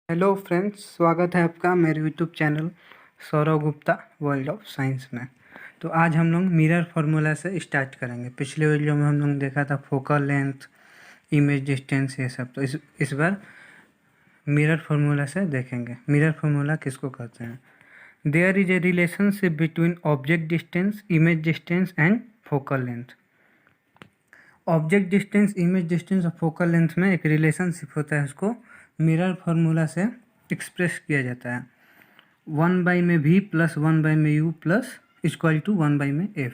Hello friends, स्वागत है आपका मेरे YouTube channel Saurav Gupta world of science में। तो आज हम लोग मिरर फार्मूला से स्टार्ट करेंगे। पिछले वीडियो में हम लोग देखा था फोकल लेंथ, इमेज डिस्टेंस, ये सब। तो इस बार मिरर फार्मूला से देखेंगे। मिरर फार्मूला किसको कहते हैं? There is a relationship between object distance, image distance and focal length. Object distance, image distance और फोकल लेंथ में एक रिलेशनशिप होता है, उसको मिरर फार्मूला से एक्सप्रेस किया जाता है। 1 में v प्लस 1 में u प्लस इक्वल टू 1 में f।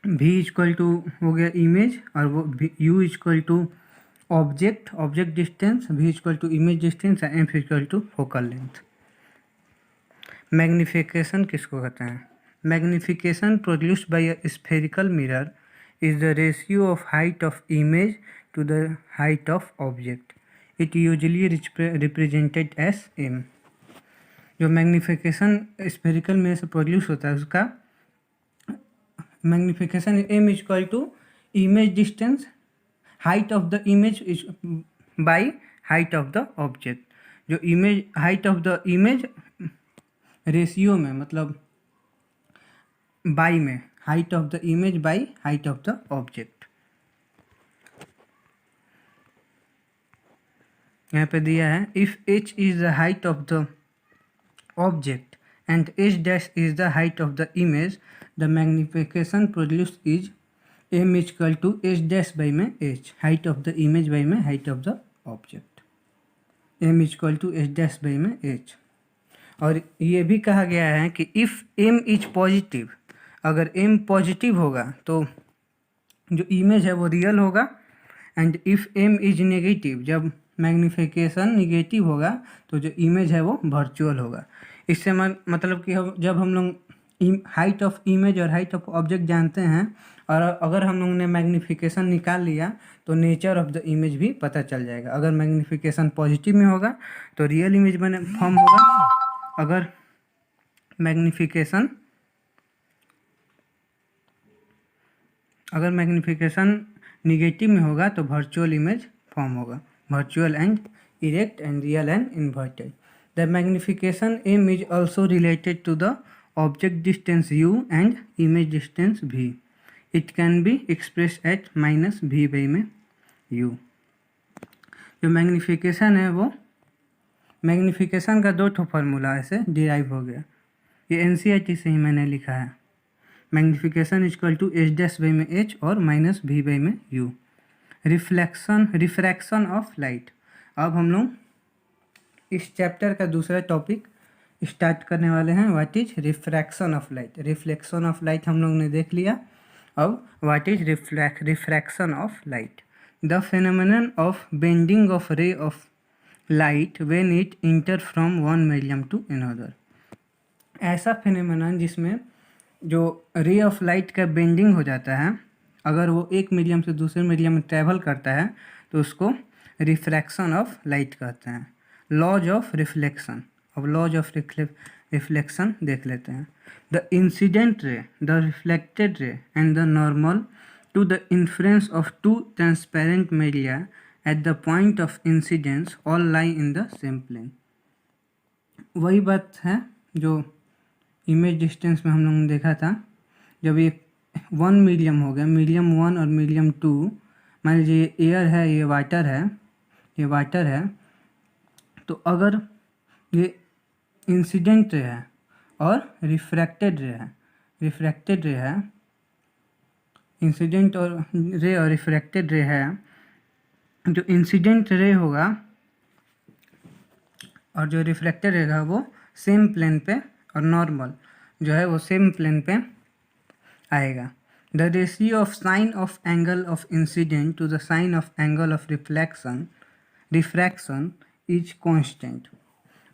v इक्वल टू हो गया इमेज और वो u equal to object distance, v equal to image distance और f equal to focal length. Magnification किसको कहते हैं? Magnification produced by a spherical mirror is the ratio of height of image to the height of object. It usually represented as m. जो magnification spherical mirror से produce होता है उसका magnification m equal to image distance, height of the image by height of the object. जो image height of the image ratio में, मतलब by में, height of the image by height of the object. यहाँ पे दिया है if h is the height of the object and h dash is the height of the image, the magnification produced is m equal to h dash by में h, height of the image by में height of the object. m equal to h dash by में h। और ये भी कहा गया है कि इफ़ m इज पॉजिटिव, अगर m पॉजिटिव होगा तो जो इमेज है वो रियल होगा। And if m is negative, जब मैग्निफिकेशन निगेटिव होगा तो जो इमेज है वो वर्चुअल होगा। इससे मतलब कि जब हम लोग हाइट ऑफ इमेज और हाइट ऑफ ऑब्जेक्ट जानते हैं और अगर हम लोग ने मैग्निफिकेशन निकाल लिया तो नेचर ऑफ द इमेज भी पता चल जाएगा। अगर मैग्निफिकेशन पॉजिटिव में होगा तो रियल इमेज बने फॉर्म होगा, अगर मैग्निफिकेशन निगेटिव में होगा तो वर्चुअल इमेज फॉर्म होगा, virtual and erect and real and inverted. The magnification m is also related to the object distance u and image distance v। It can be express at -v by में u। जो magnification है वो magnification का 2 formula ऐसे derive हो गया। ये NCERT से ही मैंने लिखा है। Magnification equal to h dash by में h और -v बाई में u। Refraction of light. अब हम लोग इस चैप्टर का दूसरा टॉपिक स्टार्ट करने वाले हैं। What is refraction of light? Reflection of light हम लोग ने देख लिया। अब what is refraction of light? The phenomenon of bending of ray of light when it enter from one medium to another. ऐसा फेनोमेनन जिसमें जो रे ऑफ लाइट का बेंडिंग हो जाता है, अगर वो एक मीडियम से दूसरे मीडियम में ट्रैवल करता है तो उसको रिफ्रैक्शन ऑफ लाइट कहते हैं। Laws of reflection. अब लॉज ऑफ रिफ्लेक्शन देख लेते हैं। The incident ray, the reflected ray and the normal to the influence of two transparent media at the point of incidence all lie in the same plane. वही बात है जो image distance में हम लोगों ने देखा था। जब ये 1 मीडियम हो गया, मीडियम 1 और मीडियम 2, मान लीजिए ये एयर है, ये वाटर है, तो अगर ये इंसिडेंट रे है और रिफ्रैक्टेड रे है, इंसिडेंट और रिफ्रैक्टेड रे है, जो इंसिडेंट रे होगा और जो रिफ्रैक्टेड रहेगा वो सेम प्लेन पे, और नॉर्मल जो है वो सेम प्लेन पे आएगा। The ratio of sine of angle of incident to the sine of angle of refraction is constant.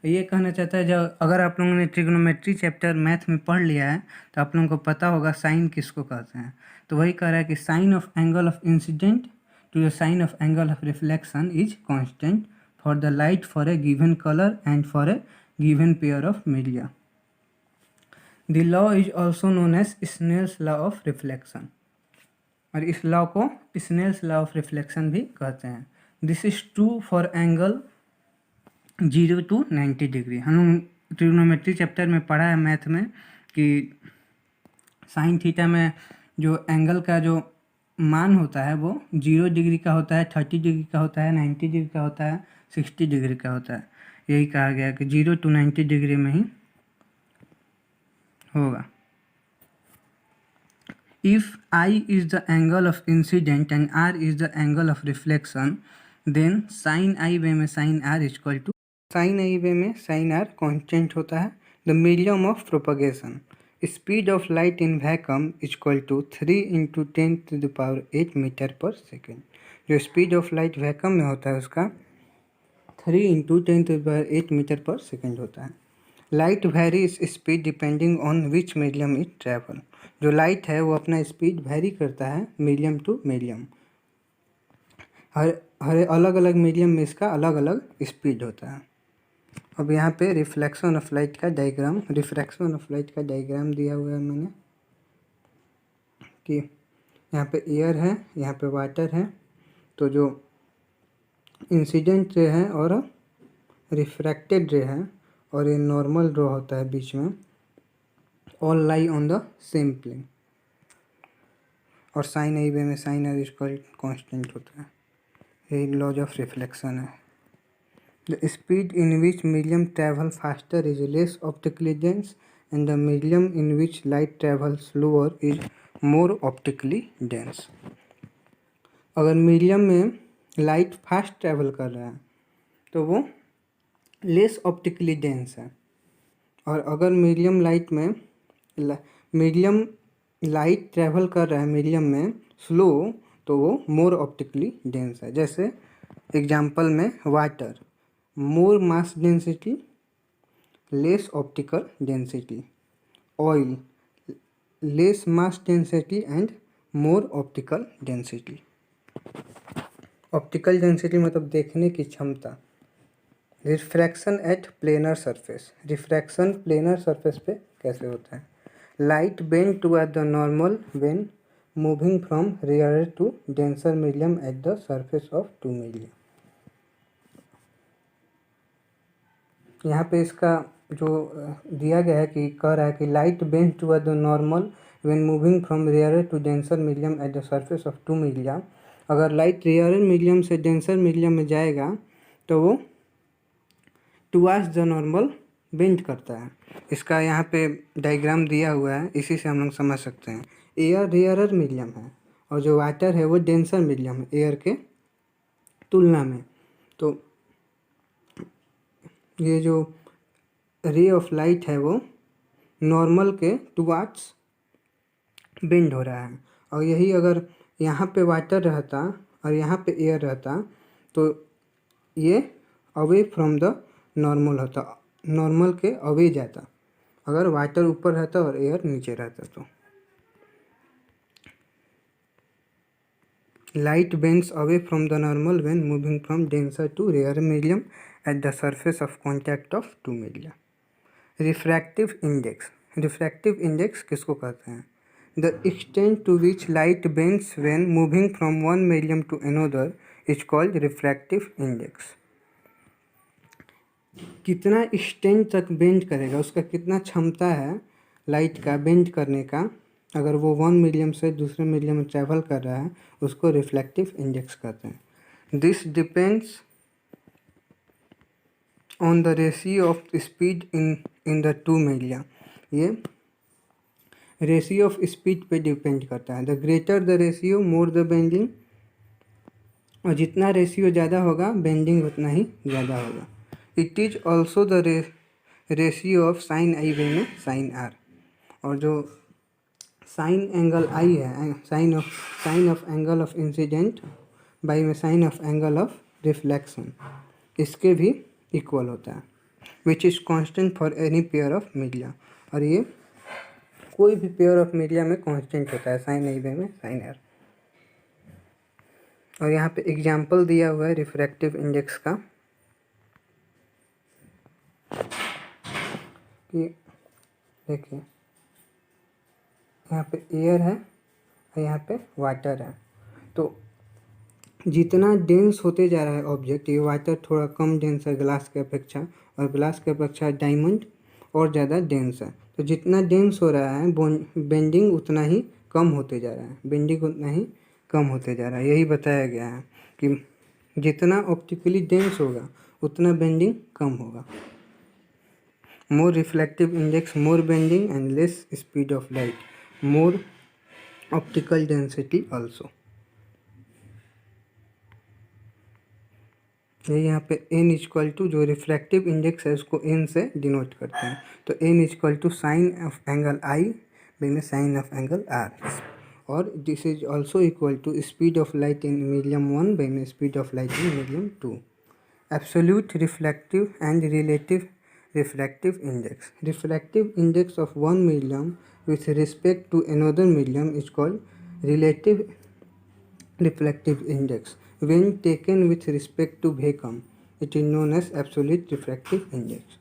ये कहना चाहता है, जब अगर आप लोगों ने ट्रिग्नोमेट्री चैप्टर मैथ में पढ़ लिया है तो आप लोगों को पता होगा साइन किसको कहते हैं। तो वही कह रहा है कि sine of angle of incident to the sine of angle of reflection is constant for the light for a given colour and for a given pair of media. The law is also known as Snell's law of reflection, और इस law को Snell's law of reflection भी कहते हैं। This is true for angle 0 to 90 degree. हम लोग trigonometry chapter में पढ़ा है मैथ में कि साइन थीटा में जो एंगल का जो मान होता है वो 0 डिग्री का होता है, 30 डिग्री का होता है, 90 डिग्री का होता है, 60 डिग्री का होता है। यही कहा गया कि 0 to 90 डिग्री में ही होगा। If I is the angle of incident and R is the angle of reflection, then sin I वे में sin R is equal to sin I वे में sin R constant होता है। The medium of propagation, speed of light in vacuum is equal to 3 into 10 to the power 8 metre पर second. जो speed of light vacuum में होता है उसका 3 into 10 to the power 8 metre पर सेकेंड होता है। Light varies speed depending on which medium it travel. जो लाइट है वो अपना स्पीड वेरी करता है मीडियम टू मीडियम। हर हर अलग अलग मीडियम में इसका अलग अलग स्पीड होता है। अब यहाँ पे रिफ्लेक्शन ऑफ लाइट का डायग्राम, रिफ्रैक्शन ऑफ लाइट का डायग्राम दिया हुआ है मैंने कि यहाँ पे एयर है, यहाँ पे वाटर है। तो जो इंसिडेंट रे है और रिफ्रैक्टेड रे है और ये नॉर्मल रो होता है बीच में, all lie on the same plane. और साइन आई वे में साइन आर इक्वल कांस्टेंट होता है। यही लॉज ऑफ रिफ्लेक्शन है। The speed in which medium travel faster is less optically dense and the medium in which light travel slower is more optically dense. अगर medium में light fast travel कर रहा है तो वो लेस ऑप्टिकली डेंस है, और अगर मीडियम लाइट में मीडियम लाइट ट्रैवल कर रहा है मीडियम में स्लो, तो वो मोर ऑप्टिकली डेंस है। जैसे एग्जांपल में water, more mass density less optical density, oil less mass density and more optical density. Optical density मतलब देखने की क्षमता। Refraction at planar surface, refraction planar surface पे कैसे होता है। Light bend toward the normal when moving from rare to denser medium at the surface of two medium. यहाँ पे इसका जो दिया गया है कि कह रहा है कि light bend toward the normal when moving from rare to denser medium at the surface of two medium. अगर लाइट रेयर मीडियम से डेंसर मीडियम में जाएगा तो वो टुवर्ड्स द नॉर्मल बेंड करता है। इसका यहाँ पे डायग्राम दिया हुआ है, इसी से हम लोग समझ सकते हैं। एयर रेयरर मीडियम है और जो वाटर है वो डेंसर मीडियम है एयर के तुलना में। तो ये जो रे ऑफ लाइट है वो नॉर्मल के टुवर्ड्स बेंड हो रहा है। और यही अगर यहाँ पे वाटर रहता और यहाँ पे एयर रहता तो ये अवे फ्रॉम द नॉर्मल होता, नॉर्मल के अवे जाता अगर वाटर ऊपर रहता और एयर नीचे रहता। तो light bends away from the normal when moving from denser to rare medium at the surface of contact of two medium. Refractive index, refractive index किसको कहते हैं। The extent to which light bends when moving from one medium to another is called refractive index. कितना extent तक bend करेगा, उसका कितना क्षमता है लाइट का बेंड करने का, अगर वो वन मीडियम से दूसरे मीडियम में ट्रैवल कर रहा है, उसको रिफ्लेक्टिव इंडेक्स कहते हैं। This depends on the ratio of speed in the two media. ये रेशियो ऑफ स्पीड पे डिपेंड करता है। The greater the ratio more the bending, और जितना रेशियो ज़्यादा होगा बेंडिंग उतना ही ज़्यादा होगा। It is also the ratio of sine आई वे में साइन आर, और जो साइन एंगल आई है sine of angle of incident by में sine of angle of reflection, इसके भी इक्वल होता है। Which is constant for any pair of media, और ये कोई भी पेयर ऑफ मीडिया में कांस्टेंट होता है साइन आई वे में साइन आर। और यहाँ पे एग्जाम्पल दिया हुआ है रिफ्रैक्टिव इंडेक्स का कि देखिए यहाँ पे एयर है और यहाँ पे वाटर है। तो जितना डेंस होते जा रहा है ऑब्जेक्ट, ये वाटर थोड़ा कम डेंस है ग्लास के अपेक्षा, और ग्लास के अपेक्षा डायमंड और ज़्यादा डेंस है। तो जितना डेंस हो रहा है बेंडिंग उतना ही कम होते जा रहा है, बेंडिंग उतना ही कम होते जा रहा है। यही बताया गया है कि जितना ऑप्टिकली डेंस होगा उतना बेंडिंग कम होगा। More reflective index, more bending and less speed of light, more optical density also. ये यहाँ पे n इक्वल टू जो रिफ्रैक्टिव इंडेक्स है उसको n से डिनोट करते हैं। तो n equal to sine of angle I में साइन ऑफ एंगल R, और this is also equal to speed of light in medium 1 by में speed of light in medium 2। Absolute reflective and relative refractive index. Refractive index of one medium with respect to another medium is called relative refractive index. When taken with respect to vacuum, it is known as absolute refractive index.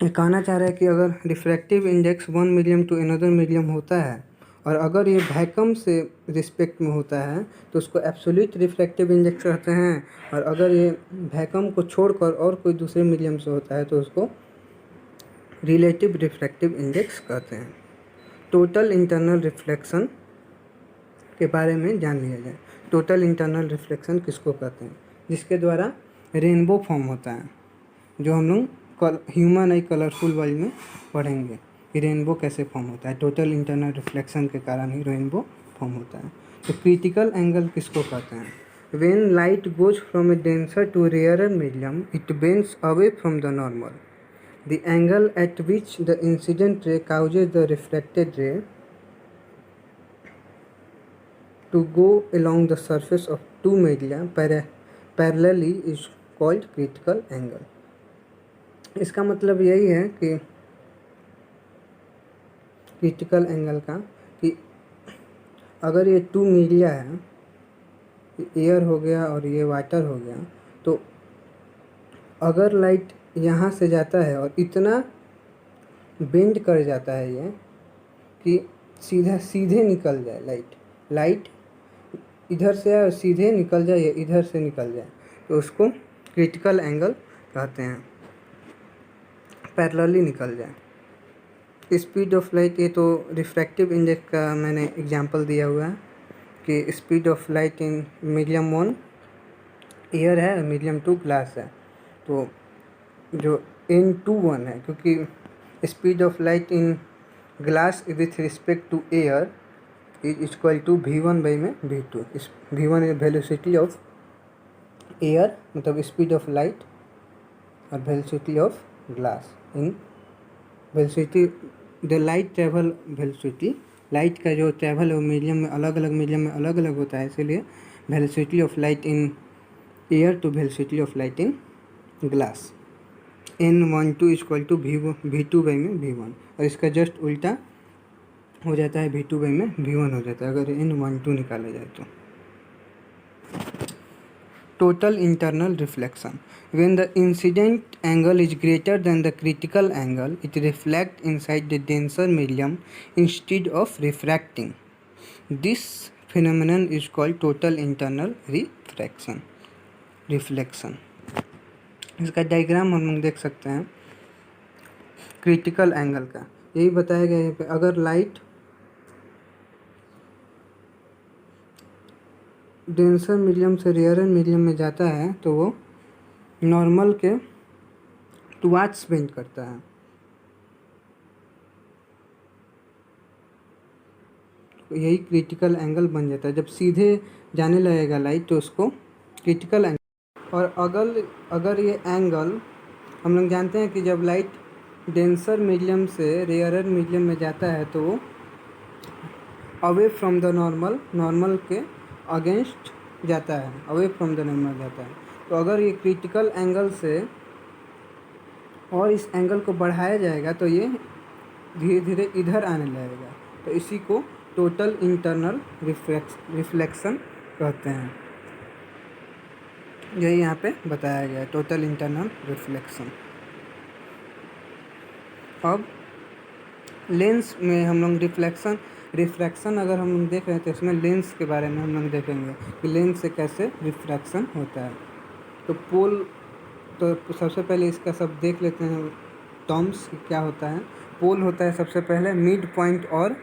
ये कहना चाह रहा है कि अगर refractive index one medium to another medium होता है और अगर ये वैक्यूम से रिस्पेक्ट में होता है तो उसको एब्सोल्यूट रिफ्रैक्टिव इंडेक्स कहते हैं, और अगर ये वैक्यूम को छोड़कर और कोई दूसरे मीडियम से होता है तो उसको रिलेटिव रिफ्रैक्टिव इंडेक्स कहते हैं। टोटल इंटरनल रिफ्लेक्शन के बारे में जान लिया जाए। टोटल इंटरनल रिफ्लेक्शन किसको कहते हैं? जिसके द्वारा रेनबो फॉर्म होता है, जो हम लोग ह्यूमन आई कलरफुल वर्ल्ड में पढ़ेंगे कि रेनबो कैसे फॉर्म होता है। टोटल इंटरनल रिफ्लेक्शन के कारण ही रेनबो फॉर्म होता है। तो क्रिटिकल एंगल किसको कहते हैं? When light goes from a denser to rarer medium it bends away from the normal. The angle at which the incident ray causes the reflected ray to go along the surface of two media parallelly is called critical angle. इसका मतलब यही है कि critical angle का कि अगर ये to media है, एयर हो गया और ये वाटर हो गया, तो अगर लाइट यहाँ से जाता है और इतना बेंड कर जाता है ये कि सीधे निकल जाए, लाइट इधर से और सीधे निकल जाए या इधर से निकल जाए, तो उसको क्रिटिकल एंगल कहते हैं। पैरेलली निकल जाए। स्पीड ऑफ लाइट, ये तो रिफ्रैक्टिव इंडेक्स का मैंने एग्जांपल दिया हुआ है कि speed of light in medium 1 air है और मीडियम 2 ग्लास है। तो जो n21 है, क्योंकि speed of light in glass with respect to air is equal to v1 by में v2। इस v1 is velocity of air, मतलब स्पीड ऑफ लाइट, और velocity of glass in velocity the light travel velocity. Light का जो travel है वो medium में अलग अलग होता है, इसीलिए velocity of light in air to velocity of light in glass n12 equal to v2 by में v1, और इसका जस्ट उल्टा हो जाता है v2 बाई में v1 हो जाता है अगर n12 निकाला जाए तो। Total internal reflection, when the incident angle is greater than the critical angle it reflects inside the denser medium instead of refracting. This phenomenon is called total internal reflection. इसका diagram हम लोग देख सकते हैं critical angle का। यही बताया गया है कि अगर लाइट डेंसर मीडियम से रेयरर मीडियम में जाता है तो वो नॉर्मल के टुवार्ड्स बेंड करता है। तो यही क्रिटिकल एंगल बन जाता है। जब सीधे जाने लगेगा लाइट तो उसको क्रिटिकल एंगल। और अगर ये एंगल, हम लोग जानते हैं कि जब लाइट डेंसर मीडियम से रेयरर मीडियम में जाता है तो वो अवे फ्रॉम द नॉर्मल के अगेंस्ट जाता है, अवे फ्रॉम द नॉर्मल जाता है। तो अगर ये क्रिटिकल एंगल से और इस एंगल को बढ़ाया जाएगा तो ये धीरे धीरे इधर आने लगेगा, तो इसी को टोटल इंटरनल रिफ्लेक्शन कहते हैं। यही यहाँ पे बताया गया है, टोटल इंटरनल रिफ्लेक्शन। अब लेंस में हम लोग रिफ्लेक्शन रिफ्रैक्शन अगर हम लोग देख रहे हैं तो इसमें लेंस के बारे में हम लोग देखेंगे कि लेंस से कैसे रिफ्रैक्शन होता है। तो पोल, तो सबसे पहले इसका सब देख लेते हैं टर्म्स क्या होता है। पोल होता है सबसे पहले मिड पॉइंट और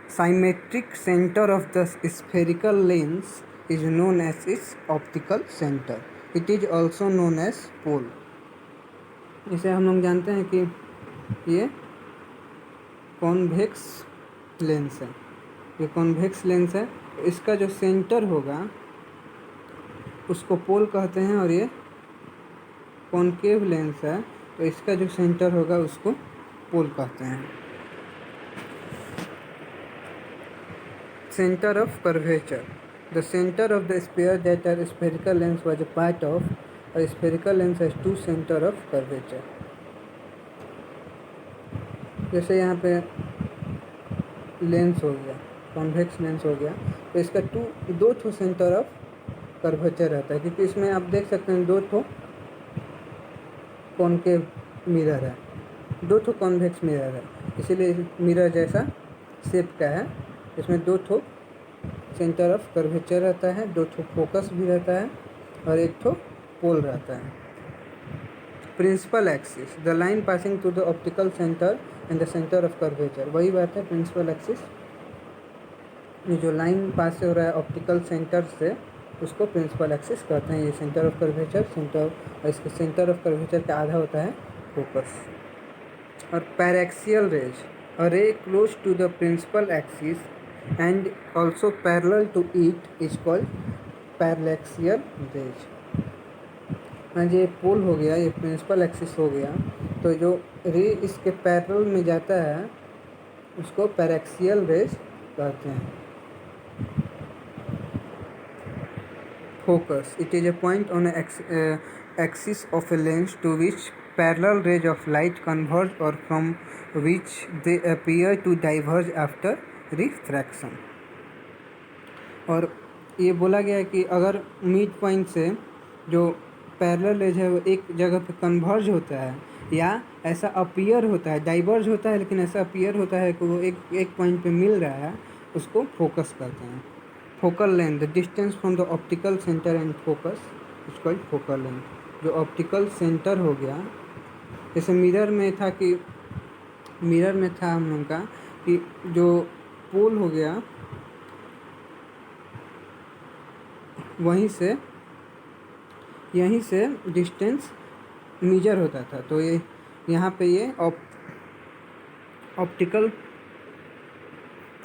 symmetric centre of the spherical lens is known as its optical centre. It is also known as pole. इसे हम लोग जानते हैं कि ये कॉन्वेक्स लेंस है, ये कॉन्वेक्स लेंस है। तो इसका जो सेंटर होगा उसको पोल कहते हैं, और ये कॉनकेव लेंस है तो इसका जो सेंटर होगा उसको पोल कहते हैं। Centre of curvature, the centre of the sphere that are spherical lens was a part of a spherical lens has two centre of curvature. जैसे यहाँ पे लेंस हो गया, कॉन्वेक्स लेंस हो गया, तो इसका दो ठो सेंटर ऑफ कर्वेचर रहता है, क्योंकि इसमें आप देख सकते हैं दो ठो कॉनकेव मिरर है, दो ठो कॉन्वेक्स मिरर है, इसीलिए मिरर जैसा शेप का है। इसमें दो ठो सेंटर ऑफ कर्वेचर रहता है, दो ठो फोकस भी रहता है और एक ठो पोल रहता है। Principal axis, the line passing to the optical centre and the centre of curvature. वही बात है प्रिंसिपल एक्सिस, ये जो लाइन पास हो रहा है ऑप्टिकल सेंटर से उसको प्रिंसिपल एक्सिस कहते हैं। ये सेंटर ऑफ कर्वेचर, और इसके सेंटर ऑफ कर्वेचर का आधा होता है फोकस। और paraxial rays, a ray close to the principal axis and also parallel to it is called paraxial rays. ये पोल हो गया, ये प्रिंसिपल एक्सिस हो गया, तो जो रे इसके पैरेलल में जाता है उसको पैरेक्सियल रेज कहते हैं। Focus, it is a point on an axis of a lens to which parallel rays of light converge or from which they appear to diverge after refraction। और ये बोला गया है कि अगर मिड पॉइंट से जो पैरेलल रेज है वो एक जगह पे कन्वर्ज होता है या ऐसा अपीयर होता है, डाइवर्ज होता है लेकिन ऐसा अपीयर होता है कि वो एक पॉइंट पे मिल रहा है, उसको फोकस कहते हैं। Focal length, the distance from the optical centre and focus is called focal length. जो ऑप्टिकल सेंटर हो गया, जैसे मिरर में था हम लोग का कि जो पोल हो गया यहीं से डिस्टेंस मेजर होता था, तो ये यहाँ पे ये ऑप्टिकल,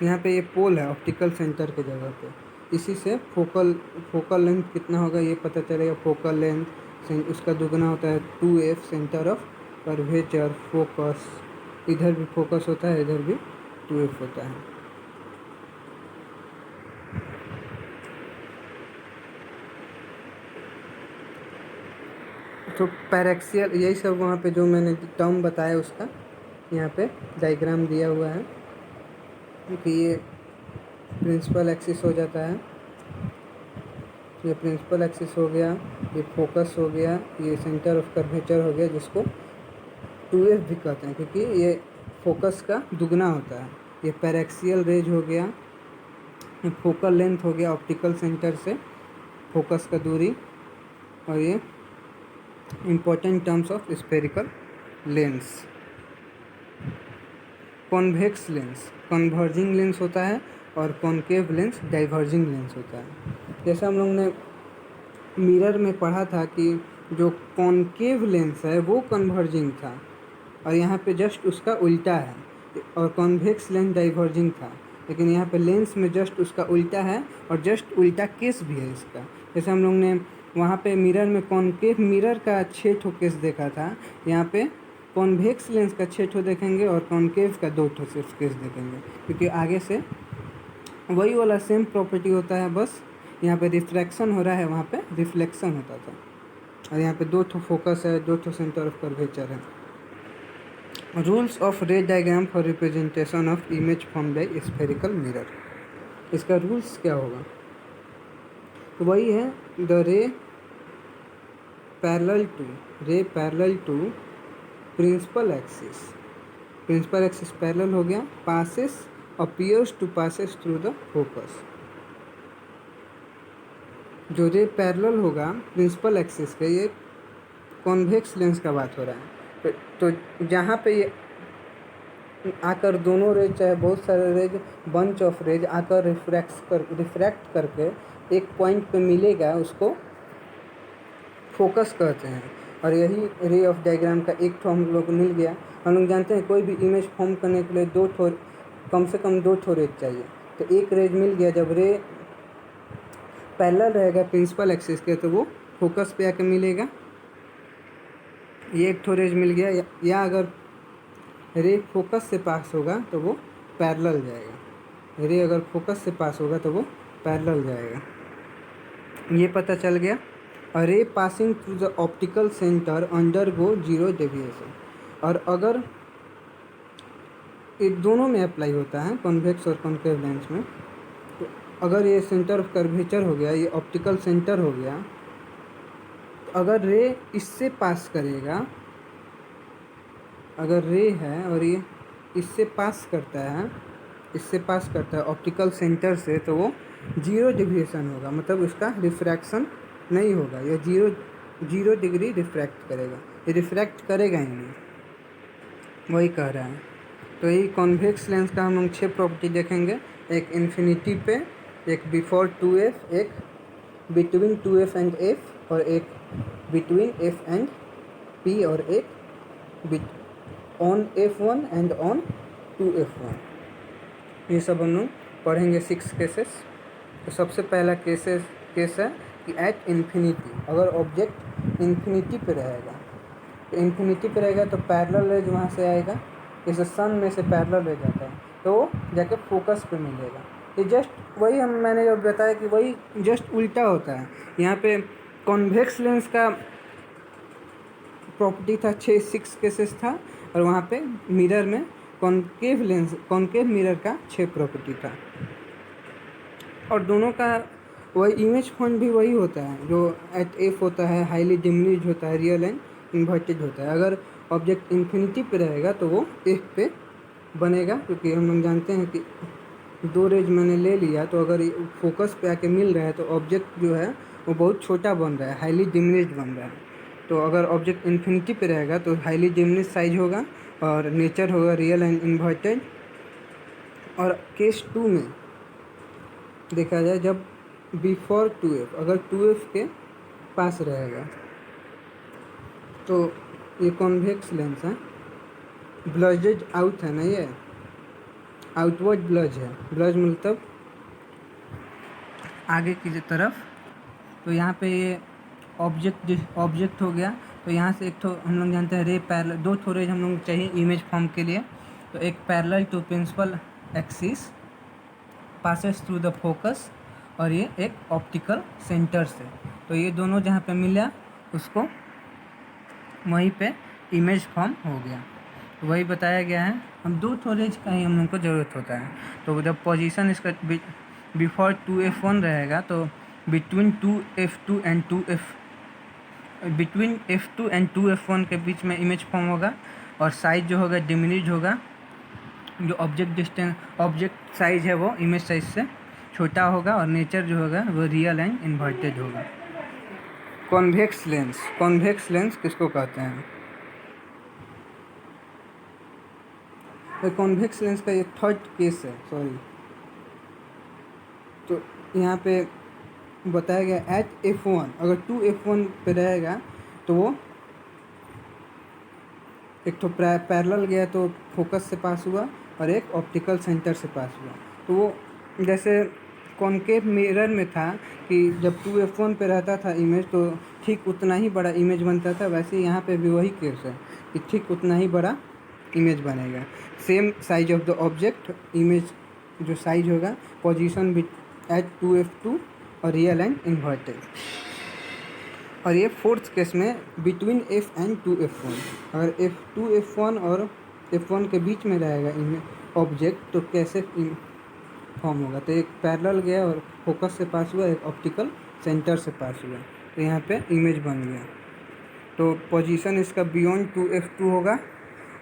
यहाँ पे ये पोल है ऑप्टिकल सेंटर के जगह पे, इसी से फोकल लेंथ कितना होगा ये पता चलेगा। फोकल लेंथ उसका दुगना होता है 2f, centre of curvature, focus, इधर भी फोकस होता है इधर भी 2f होता है। तो पैरेक्सियल, यही सब वहाँ पे जो मैंने टर्म बताया उसका यहाँ पे डायग्राम दिया हुआ है कि ये प्रिंसिपल एक्सिस हो जाता है, ये प्रिंसिपल एक्सिस हो गया, ये फोकस हो गया, ये सेंटर ऑफ कर्वेचर हो गया जिसको 2f भी कहते हैं क्योंकि ये फोकस का दुगना होता है। ये पैरेक्सियल रेज हो गया, ये फोकल लेंथ हो गया ऑप्टिकल सेंटर से फोकस का दूरी, और ये important terms of spherical lens. Convex lens converging lens होता है और कॉनकेव लेंस डाइवर्जिंग लेंस होता है। जैसे हम लोग ने मिरर में पढ़ा था कि जो कॉनकेव लेंस है वो कन्वर्जिंग था और यहाँ पे जस्ट उसका उल्टा है, और कॉन्वेक्स लेंस डाइवर्जिंग था, लेकिन यहाँ पे लेंस में जस्ट उसका उल्टा है और जस्ट उल्टा केस भी है इसका। जैसे हम लोग ने वहाँ पे मिरर में कॉनकेव मिरर का 6 ठो केस देखा था, यहाँ पे कॉन्वेक्स लेंस का 6 ठो देखेंगे और कॉनकेव का 2 ठो सिर्फ केस देखेंगे, क्योंकि आगे से वही वाला सेम प्रॉपर्टी होता है, बस यहाँ पे रिफ्रैक्शन हो रहा है, वहाँ पे रिफ्लेक्शन होता था। और यहाँ पे 2 ठो फोकस है, 2 ठो सेंटर ऑफ कर्वेचर है। Rules of ray diagram for representation of image form by spherical mirror. इसका रूल्स क्या होगा, तो वही है the ray parallel to principal axis parallel हो गया, passes appears to passes through the focus. जो रे पैरेलल होगा प्रिंसिपल एक्सिस के, ये कॉन्वेक्स लेंस का बात हो रहा है। तो जहाँ पे ये आकर दोनों रेज, चाहे बहुत सारे रेज, बंच ऑफ रेज आकर रिफ्रैक्ट करके एक पॉइंट पे मिलेगा, उसको फोकस कहते हैं। और यही रे ऑफ डायग्राम का एक ठो हम लोग को मिल गया। हम लोग जानते हैं कोई भी इमेज फॉर्म करने के लिए कम से कम दो ठो रेज चाहिए। तो एक रेज मिल गया, जब रे पैरेलल रहेगा प्रिंसिपल एक्सिस के तो वो फोकस पे आके मिलेगा। ये एक ठो रेज मिल गया, या अगर रे फोकस से पास होगा तो वो पैरेलल जाएगा। रे अगर फोकस से पास होगा तो वो पैरेलल जाएगा, ये पता चल गया। और रे passing through the optical centre under go zero deviation. और अगर ये दोनों में अप्लाई होता है, कॉन्वेक्स और कॉन्केव लेंस में, तो अगर ये सेंटर ऑफ कर्वेचर हो गया, ये ऑप्टिकल सेंटर हो गया, तो अगर रे इससे पास करेगा, अगर रे है और ये इससे पास करता है ऑप्टिकल सेंटर से, तो वो जीरो डेविएशन होगा, मतलब उसका रिफ्रैक्शन नहीं होगा। ये जीरो डिग्री रिफ्रैक्ट करेगा, ये रिफ्रैक्ट करेगा ही नहीं, वही कह रहा है। तो यही कॉन्वेक्स लेंस का हम लोग 6 प्रॉपर्टी देखेंगे। एक इन्फिनिटी पे, एक बिफोर 2f, एक बिटवीन 2f एंड f, और एक बिटवीन f एंड p, और एक on f1 and on 2f1। ये सब हम लोग पढ़ेंगे 6 केसेस। तो सबसे पहला केस है कि एट इन्फिनिटी, अगर ऑब्जेक्ट इन्फिनिटी पे रहेगा, तो इन्फिनिटी पे रहेगा तो पैरेलल रेज वहाँ से आएगा, जैसे सन में से पैरेलल रेज आता है, तो वो जाके फोकस पे मिलेगा। ये जस्ट वही मैंने जो बताया कि वही जस्ट उल्टा होता है। यहाँ पे कॉन्वेक्स लेंस का प्रॉपर्टी था 6 केसेस था, और वहाँ पे मिरर में कॉन्केव मिरर का 6 प्रॉपर्टी था। और दोनों का वही इमेज फॉन्ट भी वही होता है, जो एट एफ होता है, हाईली डिमिनिश्ड होता है, रियल एंड इन्वर्टेड होता है। अगर ऑब्जेक्ट इन्फिनिटी पे रहेगा तो वो एफ पे बनेगा, क्योंकि हम लोग जानते हैं कि 2 रेज मैंने ले लिया, तो अगर फोकस पे आके मिल रहा है तो ऑब्जेक्ट जो है वो बहुत छोटा बन रहा है, हाईली डिमिनिश्ड बन रहा है। तो अगर ऑब्जेक्ट इन्फिनिटी पे रहेगा तो हाईली डिमिनिश्ड साइज होगा, और नेचर होगा रियल एंड इन्वर्टेड। और केस 2 में देखा जाए, जब बिफोर 2f, अगर 2f के पास रहेगा, तो ये कॉन्वेक्स लेंस है, ब्लजेड आउट है ना, ये आउटवर्ड ब्लज है, ब्लज मतलब आगे की तरफ। तो यहाँ पे ये ऑब्जेक्ट हो गया, तो यहाँ से एक तो हम लोग जानते हैं रे पैरेलल, 2 ठो रेज हम लोग चाहिए इमेज फॉर्म के लिए। तो एक parallel to principal axis passes through the focus, और ये एक ऑप्टिकल सेंटर से। तो ये दोनों जहाँ पे मिला उसको वहीं पे इमेज फॉर्म हो गया। तो वही बताया गया है। हम 2 ठो रेज का ही हम लोग को ज़रूरत होता है। तो जब पोजीशन इसका बिफोर 2f1 रहेगा, तो बिटवीन 2f2 एंड 2f1 के बीच में इमेज फॉर्म होगा, और साइज जो होगा डिमिनिश्ड होगा। जो ऑब्जेक्ट साइज है वो इमेज साइज से छोटा होगा, और नेचर जो होगा वो रियल एंड इन्वर्टेड होगा। कॉन्वेक्स लेंस किसको कहते हैं? कॉन्वेक्स लेंस का ये 3rd केस है, सॉरी। तो यहाँ पे बताया गया एट f1, अगर 2f1 पे रहेगा तो वो एक तो पैरेलल गया तो फोकस से पास हुआ, और एक ऑप्टिकल सेंटर से पास हुआ। तो वो जैसे कॉन्केव मिरर में था कि जब 2f1 पे रहता था इमेज, तो ठीक उतना ही बड़ा इमेज बनता था, वैसे यहाँ पे भी वही केस है कि ठीक उतना ही बड़ा इमेज बनेगा। Same size of the object, image जो साइज होगा, पोजीशन एट 2f2 और रियल एंड इन्वर्टेड। और ये 4th केस में बिटवीन f एंड 2f1, अगर f2f1 और f1 के बीच में रहेगा इमेज ऑब्जेक्ट, तो कैसे फॉर्म होगा? तो एक पैरेलल गया और फोकस से पास हुआ, एक ऑप्टिकल सेंटर से पास हुआ, तो यहाँ पे इमेज बन गया। तो पोजीशन इसका बियॉन्ड 2f2 होगा,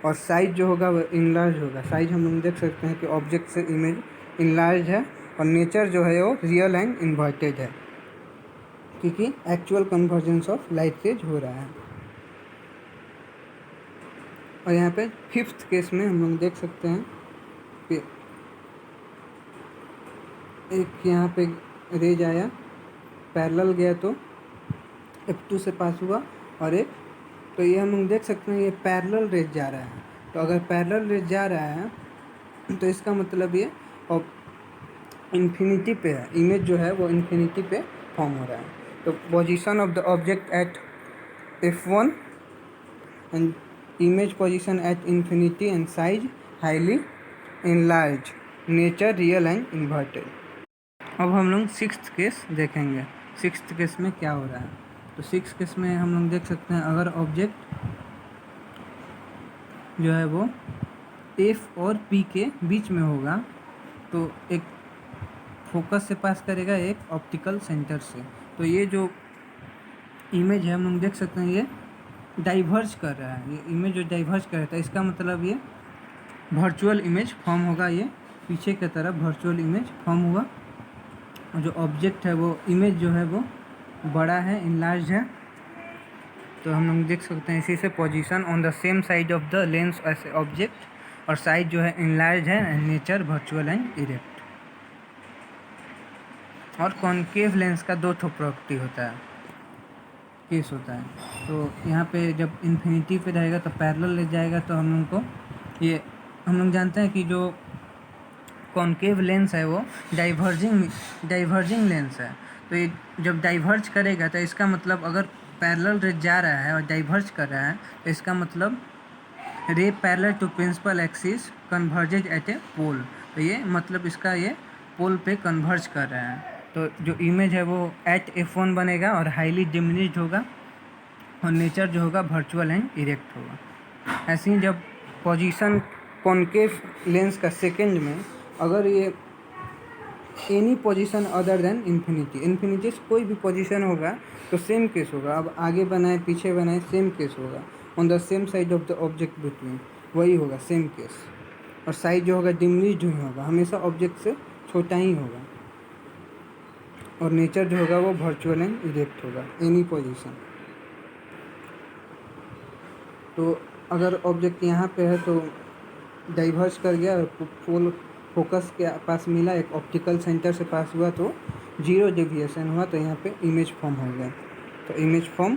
और साइज जो होगा वो इनलार्ज होगा। साइज हम लोग देख सकते हैं कि ऑब्जेक्ट से इमेज इनलार्ज है, और नेचर जो है वो रियल एंड इन्वर्टेड है, क्योंकि actual convergence of light rays हो रहा है। और यहाँ पे फिफ्थ केस में हम लोग देख सकते हैं कि एक यहाँ पे रेज आया, पैरेलल गया तो F2 से पास हुआ, और एक, तो ये हम लोग देख सकते हैं ये पैरेलल रेज जा रहा है। तो अगर पैरेलल रेज जा रहा है तो इसका मतलब ये इन्फिनिटी पे है, इमेज जो है वो इन्फिनिटी पे फॉर्म हो रहा है। तो position of the object at F1 and image position at infinity and size highly enlarge, nature real and inverted. अब हम लोग सिक्स्थ केस देखेंगे। सिक्स्थ केस में क्या हो रहा है, तो सिक्स्थ केस में हम लोग देख सकते हैं अगर ऑब्जेक्ट जो है वो F और P के बीच में होगा तो एक फोकस से पास करेगा, एक ऑप्टिकल सेंटर से। तो ये जो इमेज है हम लोग देख सकते हैं ये डाइवर्ज कर रहा है, ये इमेज जो डाइवर्ज कर रहा है इसका मतलब ये वर्चुअल इमेज फॉर्म होगा, ये पीछे की तरफ वर्चुअल इमेज फॉर्म हुआ। और जो ऑब्जेक्ट है वो इमेज जो है वो बड़ा है, इनलार्ज है। तो हम लोग देख सकते हैं इसी से position on the same side of the lens as object, और साइज जो है इनलार्ज है and nature virtual and erect. और कॉनकेव लेंस का दो प्रॉपर्टी होता है, केस होता है। तो यहाँ पे जब इन्फिनिटी पे रहेगा तो पैरेलल ले जाएगा, तो हम लोग को ये हम लोग जानते हैं कि जो कॉनकेव लेंस है वो डाइवर्जिंग लेंस है। तो ये जब डाइवर्ज करेगा तो इसका मतलब अगर पैरेलल रे जा रहा है और डाइवर्ज कर रहा है तो इसका मतलब ray parallel to principal axis converges at a pole. तो ये मतलब इसका ये पोल पे कन्वर्ज कर रहा है। तो जो इमेज है वो एट F1 बनेगा और हाईली डिमिनिश्ड होगा, और नेचर जो होगा वर्चुअल एंड इरेक्ट होगा। ऐसे ही जब पोजीशन कॉनकेव लेंस का सेकंड में अगर ये any position other than infinity से कोई भी पोजीशन होगा तो सेम केस होगा। अब आगे बनाए पीछे बनाए सेम केस होगा, on the same side of the object between, वही होगा सेम केस। और साइज जो होगा डिमिनिश्ड ही होगा, हमेशा ऑब्जेक्ट से छोटा ही होगा। और नेचर जो होगा वो वर्चुअल एंड इरेक्ट होगा, एनी पोजीशन। तो अगर ऑब्जेक्ट यहाँ पे है तो डाइवर्ज कर गया और फुल फोकस के पास मिला, एक ऑप्टिकल सेंटर से पास हुआ तो जीरो डेविएशन हुआ, तो यहाँ पे इमेज फॉर्म हो गया। तो इमेज फॉर्म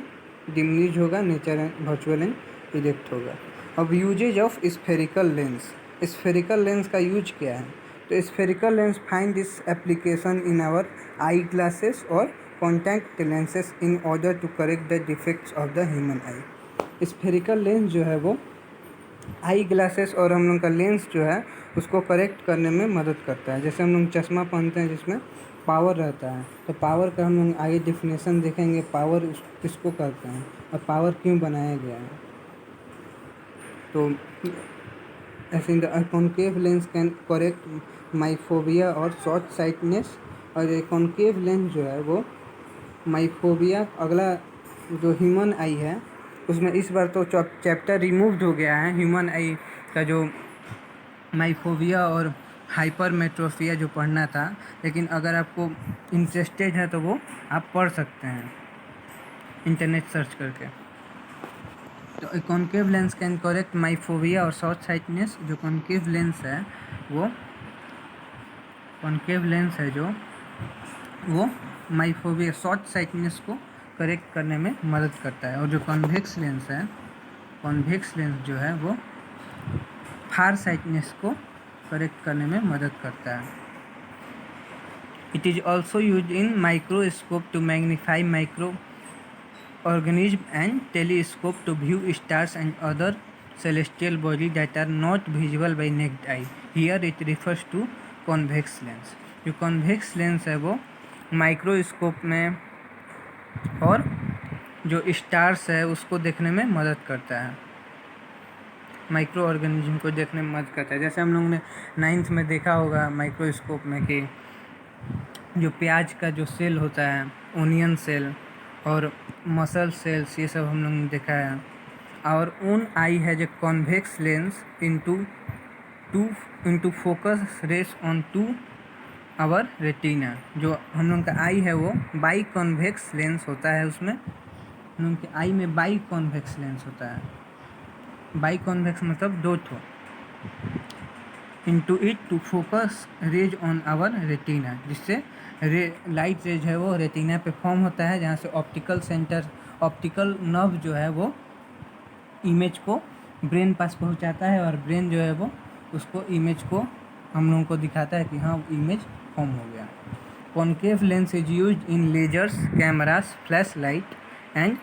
डिमिनिश्ड होगा, nature and virtual and erect होगा। अब usages of spherical lens. Spherical lens का यूज क्या है, तो spherical lens find this application in our eye glasses और contact lenses in order to correct the defects of the human eye. Spherical lens जो है वो आई ग्लासेस और हम लोग का लेंस जो है उसको करेक्ट करने में मदद करता है। जैसे हम लोग चश्मा पहनते हैं जिसमें पावर रहता है, तो पावर का हम लोग आगे डिफिनेशन देखेंगे, पावर किसको करते हैं और पावर क्यों बनाया गया है। तो ऐसे the concave lens can correct myopia और शॉर्ट साइटनेस। और ये कॉनकेव लेंस जो है वो माइफोबिया, अगला जो ह्यूमन आई है उसमें इस बार तो चैप्टर रिमूव्ड हो गया है, ह्यूमन आई का जो माइफोबिया और हाइपरमेट्रोफिया जो पढ़ना था, लेकिन अगर आपको इंटरेस्टेड है तो वो आप पढ़ सकते हैं इंटरनेट सर्च करके। तो concave lens can correct myopia और शॉर्ट साइटनेस। जो कॉनकेव लेंस है वो कॉनकेव लेंस है जो वो माइफोबिया शॉर्ट साइटनेस को करेक्ट करने में मदद करता है। और जो कॉन्वेक्स लेंस है, कॉन्वेक्स लेंस जो है वो फार साइटनेस को करेक्ट करने में मदद करता है। It is also use in microscope to magnify micro organism and telescope to view stars and other celestial bodies that are not visible by naked eye. Here it refers to convex lens. जो convex lens है वो microscope में और जो stars है उसको देखने में मदद करता है, माइक्रो ऑर्गेनिज्म को देखने में मदद करता है। जैसे हम लोग ने 9th में देखा होगा माइक्रोस्कोप में कि जो प्याज का जो सेल होता है, ओनियन सेल और मसल सेल्स, ये सब हम लोग ने देखा है। Our own eye has a convex lens into focus rays on to our retina. जो हम लोग का आई है वो बाई कॉन्वेक्स लेंस होता है, उसमें हम लोग के आई में बाई कॉन्वेक्स लेंस होता है। बाई कॉन्वेक्स मतलब दो ठो। Into it to focus rays on our retina, जिससे लाइट रेज है वो रेटिना पे फॉर्म होता है, जहाँ से ऑप्टिकल नर्व जो है वो इमेज को ब्रेन पास पहुँचाता है, और ब्रेन जो है वो उसको इमेज को हम लोगों को दिखाता है कि हाँ इमेज फॉर्म हो गया। Concave lens is used in lasers, cameras, flash light and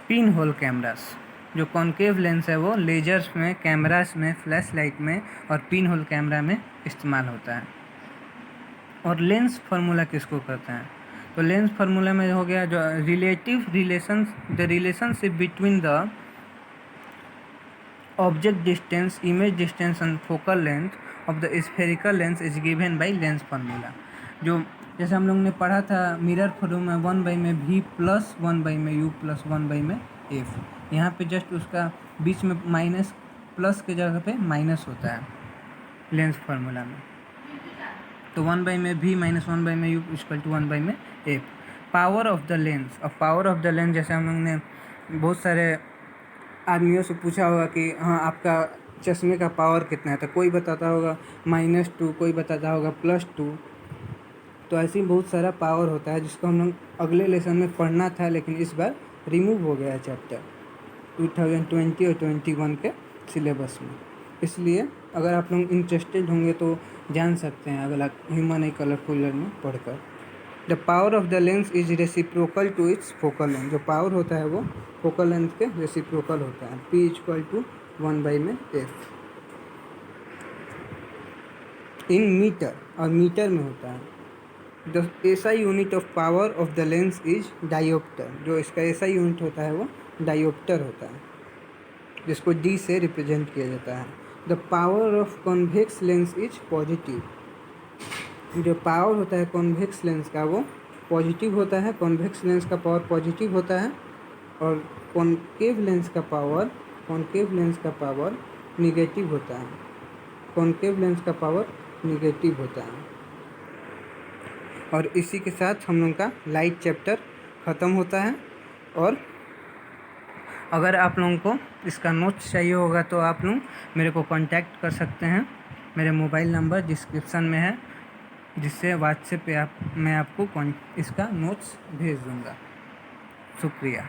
pin hole cameras. जो कॉन्केव लेंस है वो लेजर्स में, कैमरास में, फ्लैश लाइट में और पिन होल कैमरा में इस्तेमाल होता है। और लेंस फार्मूला किसको कहते हैं? तो लेंस फार्मूला में हो गया जो the relationship between the object distance, image distance and focal length of the spherical lens is given by lens formula. जो जैसे हम लोग ने पढ़ा था मिरर फ्लो में 1 में v प्लस 1 में u प्लस 1 में f, यहाँ पे जस्ट उसका बीच में माइनस, प्लस के जगह पे माइनस होता है लेंस फार्मूला में। तो 1 में v माइनस 1 में u इक्वल टू 1 में f। Power of the lens, और पावर ऑफ द लेंस जैसे हम लोग ने बहुत सारे आदमियों से पूछा होगा कि हाँ आपका चश्मे का पावर कितना है, तो कोई बताता होगा -2, कोई बताता होगा +2। तो ऐसे ही बहुत सारा पावर होता है जिसको हम लोग अगले लेसन में पढ़ना था, लेकिन इस बार रिमूव हो गया है चैप्टर 2020 और 21 के सिलेबस में। इसलिए अगर आप लोग इंटरेस्टेड होंगे तो जान सकते हैं अगला ह्यूमन आई कलरफुल में पढ़कर। The power of the lens is reciprocal to its focal length. जो पावर होता है वो फोकल लेंथ के रेसिप्रोकल होता है। P इक्वल टू 1 में f इन मीटर, और मीटर में होता है। The SI unit of power of the lens is dioptre. जो इसका एसआई यूनिट होता है वो डायोप्टर होता है, जिसको D से रिप्रेजेंट किया जाता है। The power of convex lens is positive. जो पावर होता है कॉन्वेक्स लेंस का वो पॉजिटिव होता है। कॉन्वेक्स लेंस का पावर पॉजिटिव होता है, और कॉन्केव लेंस का पावर निगेटिव होता है। कॉन्केव लेंस का पावर निगेटिव होता है। और इसी के साथ हम लोग का लाइट चैप्टर ख़त्म होता है। और अगर आप लोगों को इसका नोट्स चाहिए होगा तो आप लोग मेरे को कांटेक्ट कर सकते हैं। मेरे मोबाइल नंबर डिस्क्रिप्शन में है, जिससे व्हाट्सएप पे मैं आपको इसका नोट्स भेज दूँगा। शुक्रिया।